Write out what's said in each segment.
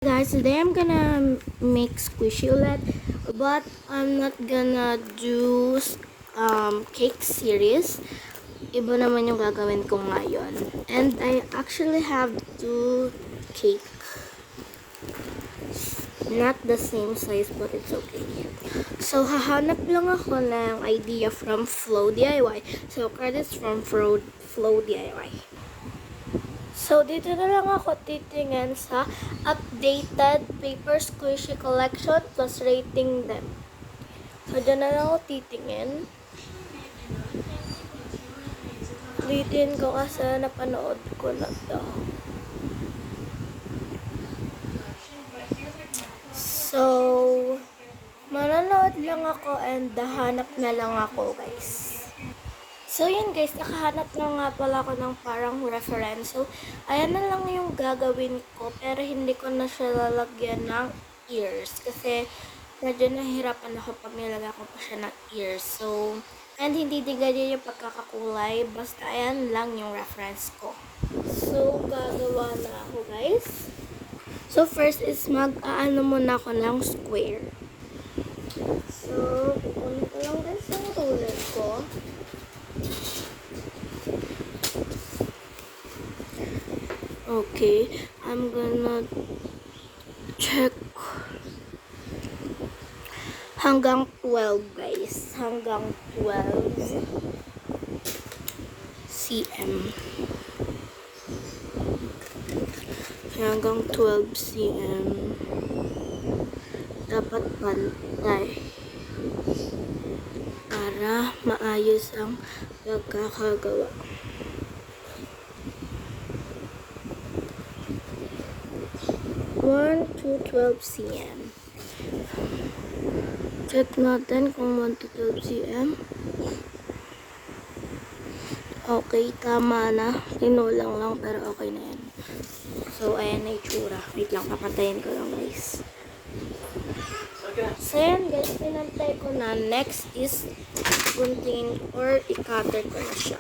Guys, today I'm gonna make squishy ulit, but I'm not gonna do cake series. Iba naman yung gagawin ko ngayon. And I actually have two cake. Not the same size, but it's okay. So, hahanap lang ako ng idea from Flow DIY. So, credits from Flow DIY. So, dito na lang ako titingin sa updated paper squishy collection plus rating them. So, dyan na lang ako titingin. Ulitin ko kasi napanood ko na to. So, manonood lang ako and dahanap na lang ako, guys. So, yun guys, nakahanap na nga pala ako ng parang reference. So, ayan na lang yung gagawin ko, pero hindi ko na siya lalagyan ng ears. Kasi, medyo nahihirapan ako pag nilagyan ko pa siya ng ears. So, and hindi ganyan yung pagkakakulay. Basta, ayan lang yung reference ko. So, gagawa na ako guys. So, first is mag-aano muna ako ng square. So, pupunin ko lang guys yung ruler ko. Okay, I'm gonna check hanggang 12 guys. Hanggang 12 cm. Hanggang 12 cm. Dapat pantay. Para maayos ang pagkakagawa. 1 to 12 cm. Check natin kung 1 to 12 cm. Okay, tama na. Tinulang lang pero okay na yan. So, ayan na itsura. Wait lang, papantayin ko lang guys. So, ayan guys, pinantay ko na. Next is guntingin or i-cutter ko na siya.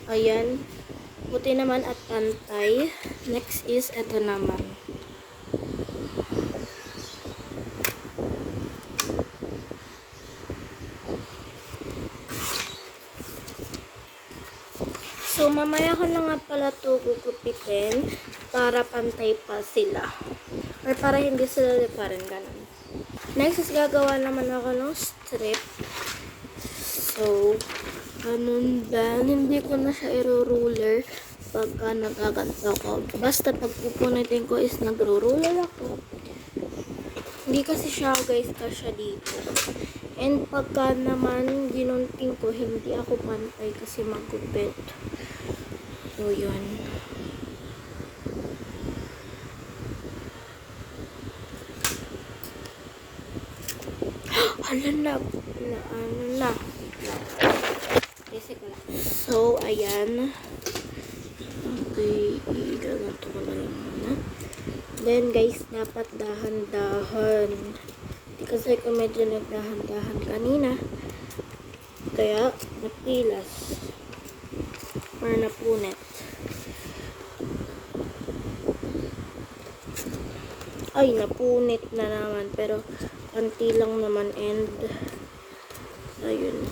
Ayan. Puti naman at pantay. Next is ito naman. So, mamaya ko na nga pala ito gugupitin para pantay pa sila. Or para hindi sila liparin ganun. Next is gagawa naman ako ng strip. So, ganun din. Hindi ko na siya i-ruler pagka nagaganto ko. Basta pag pupunitin ko is nagro-ruler ako. Hindi kasi siya guys kasya dito. And pagka naman ginunting ko, hindi ako pantay kasi magupit. So, yun. Hala na. Ano na. So, ayan. Okay, igaganto ko na lang muna. Then, guys, dapat dahan-dahan. Kasi ko medyo nagdahan-dahan kanina. Kaya, napilas. Or napunit. Ay, napunit na naman. Pero, konti lang naman. And, ayun.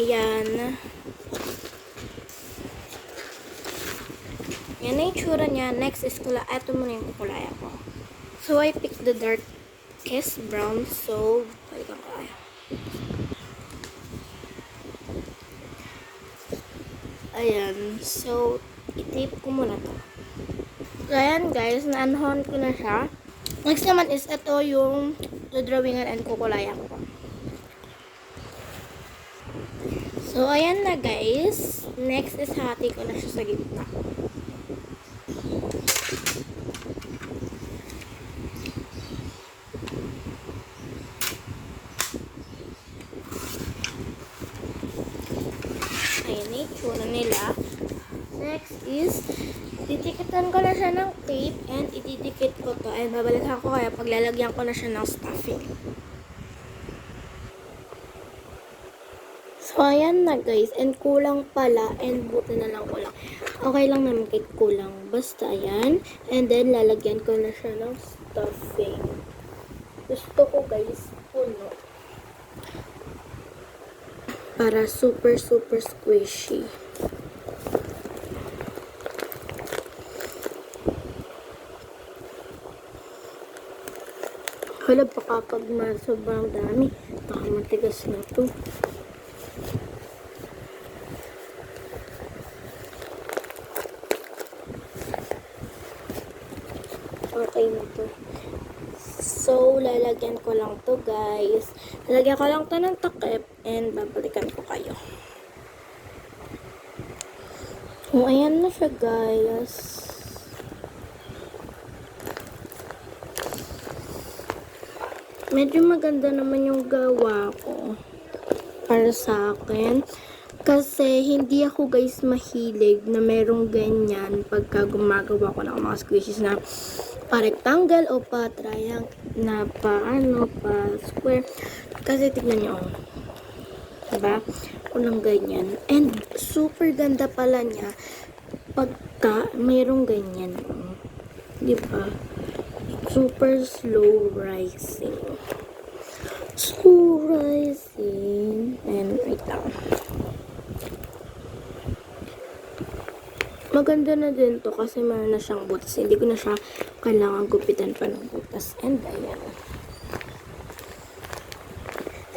Ayan. Yan na yung tsura niya. Next is ito muna yung kukulaya ko. So, I picked the darkest brown. So, balikan ko kaya. Ayan. So, i-tape ko muna to. So, ayan guys. Na-unhon ko na siya. Next naman is ito yung drawingan and kukulayan ko. So, ayan na guys. Next is hati ko na siya sa gitna. is titikitan ko na siya ng tape and ididikit ko to and babalikan ko kaya paglalagyan ko na siya ng stuffing. So, ayan na guys. And kulang pala. And buti na lang kulang. Okay lang naman kahit kulang. Basta ayan. And then, lalagyan ko na siya ng stuffing. Gusto ko guys, puno. Para super squishy. Hala, baka pag sobrang dami, baka matigas na to. Okay na to. So, lalagyan ko lang to guys. Lalagyan ko lang to ng takip and babalikan ko kayo. So, ayan na siya guys. Medyo maganda naman yung gawa ko para sa akin. Kasi hindi ako guys mahilig na merong ganyan pagka gumagawa ko ng mga squishes na pa-rectangle o pa-triangle na pa-square. Kasi tignan nyo. Diba? Walang ganyan. And super ganda pala niya pagka mayroong ganyan. Diba? Super slow rising. Slow rising. And wait lang. Maganda na din to kasi meron na siyang butas. Hindi ko na siya kailangan gupitan pa ng butas. And ayan.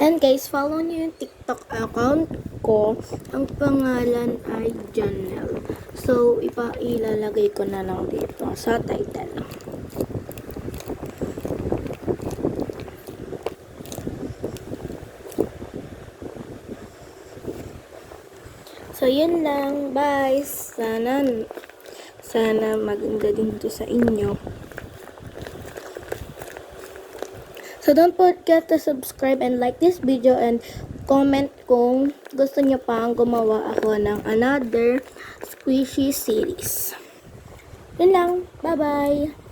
And guys, follow niyo yung TikTok account ko. Ang pangalan ay Janelle. So, ilalagay ko na lang dito sa title. So, yun lang. Bye! Sana maganda din to sa inyo. So, don't forget to subscribe and like this video and comment kung gusto nyo pang gumawa ako ng another squishy series. Yun lang. Bye-bye!